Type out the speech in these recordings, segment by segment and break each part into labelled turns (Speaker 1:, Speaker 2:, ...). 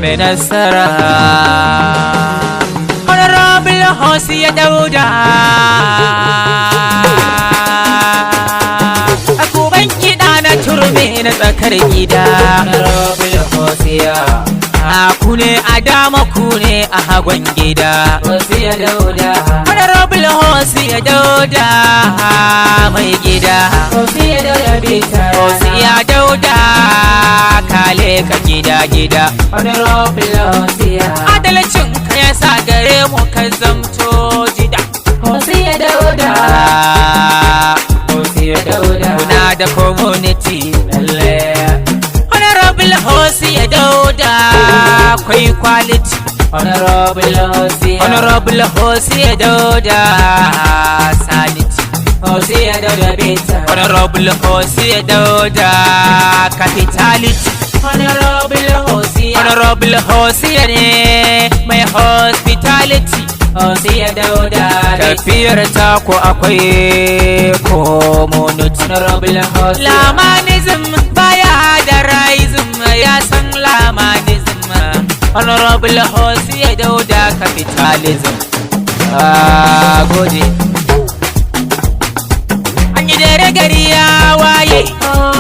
Speaker 1: mai nasara. Honorable Hosiya Dauda, akuban kiɗa na turmi na tsakar gida. Honorable Hosiya, ku ne a dama ku ne a hagon gida. Hosiya Dauda, Honorable Hosiya Dauda mai gida. Hosiya Dauda bita, Hosiya Dauda kale ka gida gida. Honorable Hosiya, adalcin ka ya sa gare mu ka zamto jida. Hosiya Dauda, Hosiya Dauda, kuna da community lalle. Honorable Hosiya Dauda akwai quality. Honorable Hosiya, Honorable Hosiya Dauda sanity. Hosiya Dauda bita, Honorable Hosiya Dauda capitality. Honorable Hosiya, Honorable Hosiya ne mai hospitality. Hosiya Dauda tafiyar ta ko akwai community. Honorable Hosiya, lamanism baya da raism, ya san lamanism. Honorable Hosiya Dauda capitalism. Gode. An yi dare gari ya waye.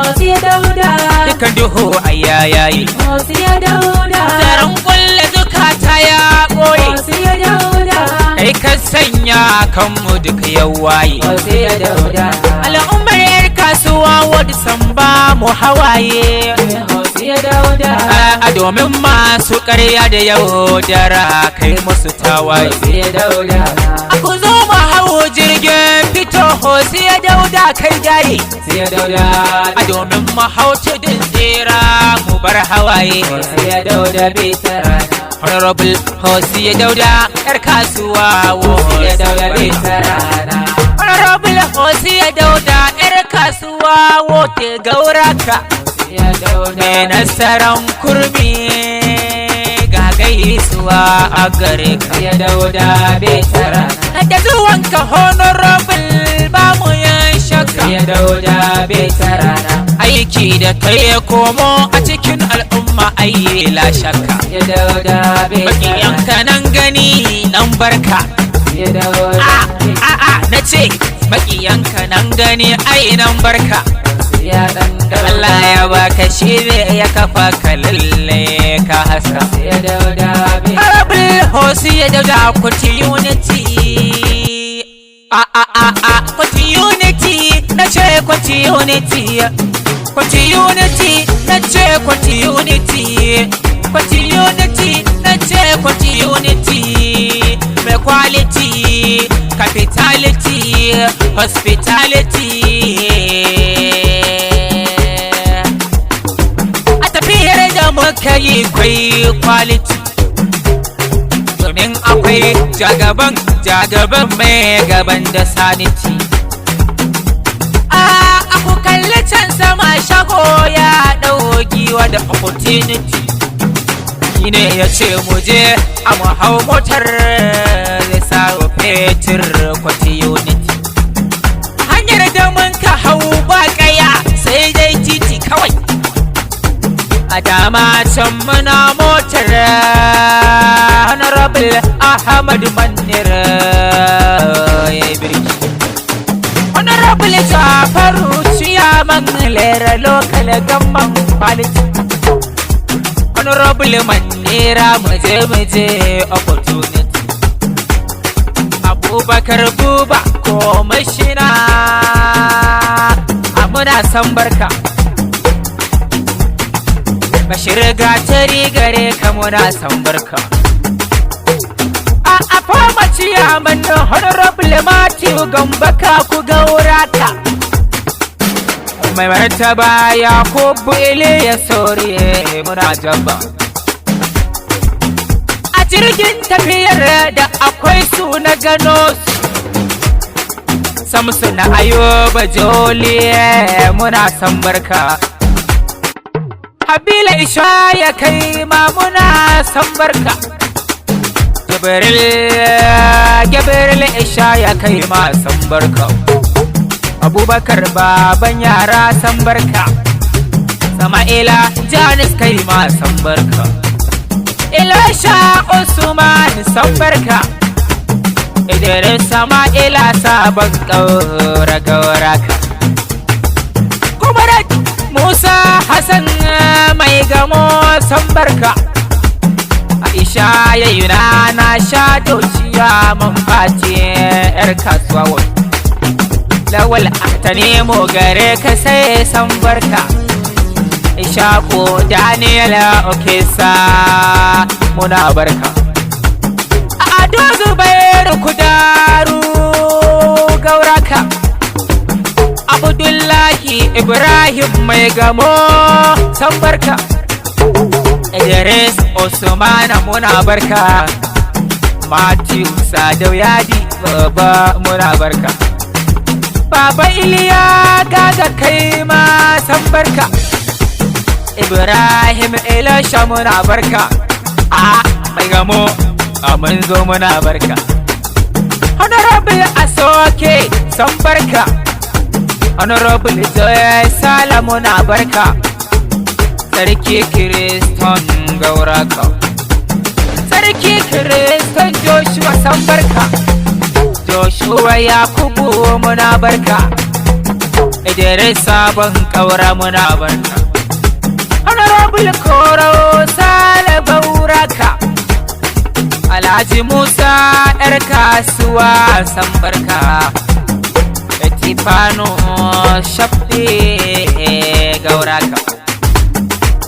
Speaker 1: Hosiya Dauda, dukan duhu ayayayi. Hosiya Dauda, daren kulle zukata ya ɓoye. Hosiya Dauda, kai ka sanya kanmu duka yau waye. Hosiya Dauda, al'ummar yar kasuwa wadda san ba mu hawaye. Hosiya Dauda, a domin masu ƙarya da yaudara kai musu tawaye. Hosiya Dauda, ku zo mu hawo jirgin fito. Hosiya Dauda kai gare. Hosiya Dauda, a domin mu hau tudun tsira mu bar hawaye. Hosiya Dauda bita rana. Honorable Hosiya Dauda yar kasuwa. Hosiya Dauda bita rana. Honorable Hosiya Dauda yar kasuwa wote gauraka. Mai nasaran kurmi ga gaisuwa a gare ka. Ya Dauda bita rana. Da zuwanka Honorable ba mu yan shakka. Ya Dauda bita rana. Aiki da kai ya komo a cikin al'umma ayi la shakka. Ya Dauda bita rana. Makiyanka nan gani nan barka. Ya Dauda na ce makiyanka nan gani ai nan barka. Allah ya baka shi ne ya kafa ka lalle ka haska. Honorable Hosiya Dauda kuti unity. Kuti unity na ce kuti unity. Kuti unity na ce kuti unity. Kuti unity na ce kuti unity. Mai quality, capitality, hospitality. Muka yi kwai quality domin akwai jagaban mai gaban da sanity. Aku kalli can sama shago ya ɗau giwa da opportunity. Shine ya ce muje a mu hau motar zai sa fetur kwati unity. Hanyar da mun ka hau ba kaya sai dai titi kawai. A dama can muna motar Honorable Ahmad Manir ya birki. Honorable Jafaru Ciyaman Lera Local Gamman Quality. Honorable Manira muje opportunity. Abubakar Buba komishina muna san barka. Bashir gatari gare ka muna san barka. A fama ciyaman Honorable Matthew Gambaka ku gaurata. Mai martaba Yakubu Iliya Sori muna jaba. A jirgin tafiyar da akwai su na gano su. Samsu na Ayuba Joliye muna san barka. Habila Isha ya kai ma muna san barka. Gabriel Isha ya kai ma san barka. Abubakar baban yara san barka. Sama'ila Janis kai ma san barka. Ilasha Usman san barka Idris Sama'ila sabon gauraka Kumarat Musa Hassan mai gamo san barka Aisha yayuna na sha dociya man fati yar kasuwa Lawal ta nemo gare ka sai san barka Ishaku Daniela Okesa muna barka Ado Zubairu Kudaru gauraka Abdullahi Ibrahim mai gamo san barka Idris Usman muna barka Matthew Sadau Yadi baba muna barka Baba Iliya gaga kai ma san barka Ibrahim Elisha muna barka mai gamo mun zo muna barka Honorable Asoke san barka Honorable Joy Sala muna barka Sarki Kiriston gauraka Sarki Kiriston Joshua san barka Joshua Yakubu muna barka Idris sabon kaura muna barka Honorable Koro Sale Bauraka Alhaji Musa yar kasuwa san barka Etifano Shafi gauraka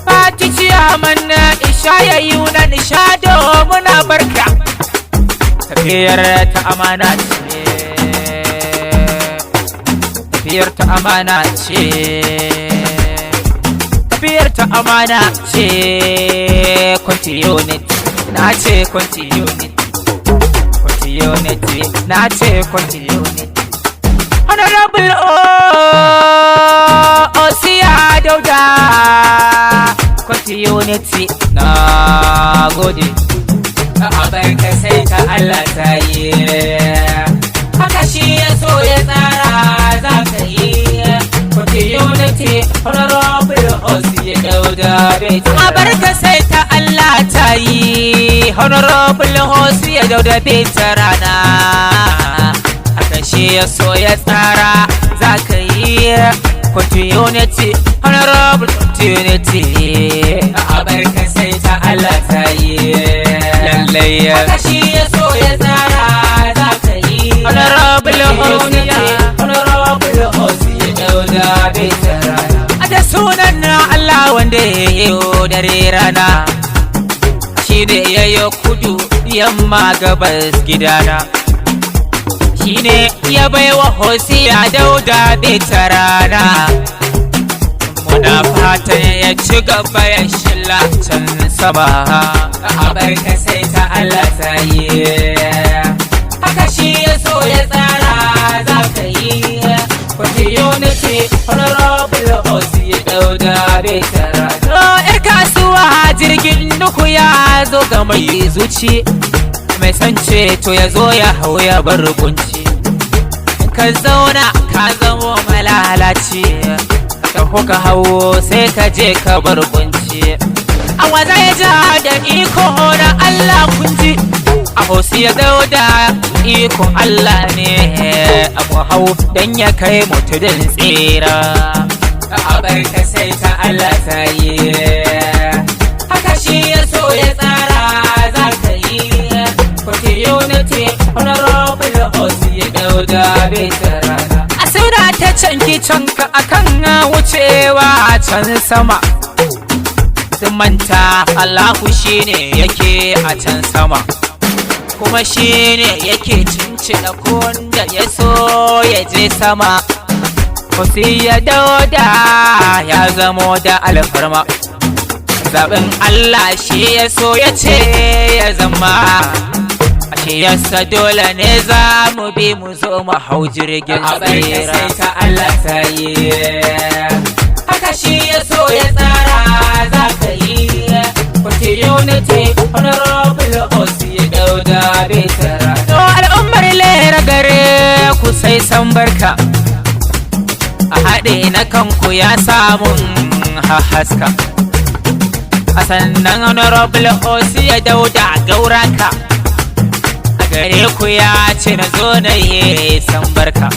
Speaker 1: Fati Ciyaman Ishaya Yuna Nishado muna barka Tafiyar ta amana ce Tafiyar ta amana ce Tafiyar ta amana ce Continuity na ce continuity na ce continuity Honorable Osiya Dauda continuity na gode abarka sai ta Allah ta yi haka shi ya so ya tsara za ka yi continuity Honorable Osiya Dauda abarka sai ta Allah ta yi Honorable Osiya Dauda Betarana haka shi ya so ya tsara za ka yi continuity Honorable continuity abarka sai ta Allah ta yi lallai haka shi ya so ya tsara za ka yi Honorable Osiya Dauda Betarana a da sunan Allah wanda ya yi dare rana shine yayo kudu yamma gabas gidana shine ya baiwa Osiya Dauda Betarana muna fatan ya ci gaba ya shilla can sama abarka sai ta Allah ta yi haka shi ya so ya tsara za ka yi continuity Honorable Osiya Dauda Betarana yar kasuwa jirgin nuku ya zo ga mai zuci mai san ceto ya zo ya hau ya bar kunci ka zauna ka zamo malalaci ka kuka hau sai ka je ka bar kunci a waza ya ja da iko na Allah kunji a Osiya Dauda iko Allah ne a mu hau dan ya kai mutudin tsira abarka sai ta Allah ta yi haka shi ya so ya tsara za ka yi continuity Honorable Osiya Dauda Betarana a saura ta canki canka akan wucewa can sama sun manta Allahu shine yake a can sama kuma shine yake cincina ko wanda ya so ya je sama Osiya Dauda ya zamo da alfarma zaɓin Allah shi ya so ya ce ya zama ashe yasa dole ne za mu bi mu zo mu hau jirgin tsira sai ta Allah ta yi haka shi ya so ya tsara za ka yi continuity Honorable Osiya Dauda Betarana to al'ummar lera gare ku sai san barka a haɗe na kanku ya samun haska a sannan honorable Osiya Dauda Gauraka a gare ku ya ce na zo na yi san barka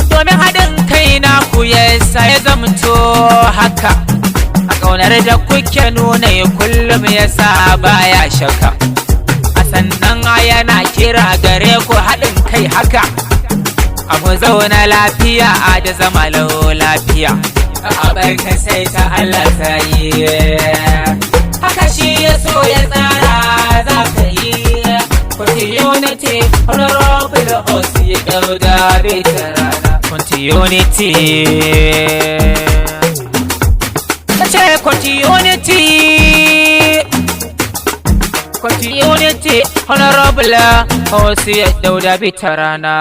Speaker 1: domin haɗin kai na ku yasa ya zamto haka a ƙaunar da kuke nuna kullum yasa baya shakka a sannan yana kira gare ku haɗin kai haka a mu zauna lafiya a da zama lafiya a barka sai ta Allah ta yi haka shi ya so ya tsara za ka yi continuity honorable Osiya Dauda Bitarana continuity kace continuity honorable Osiya Dauda Bitarana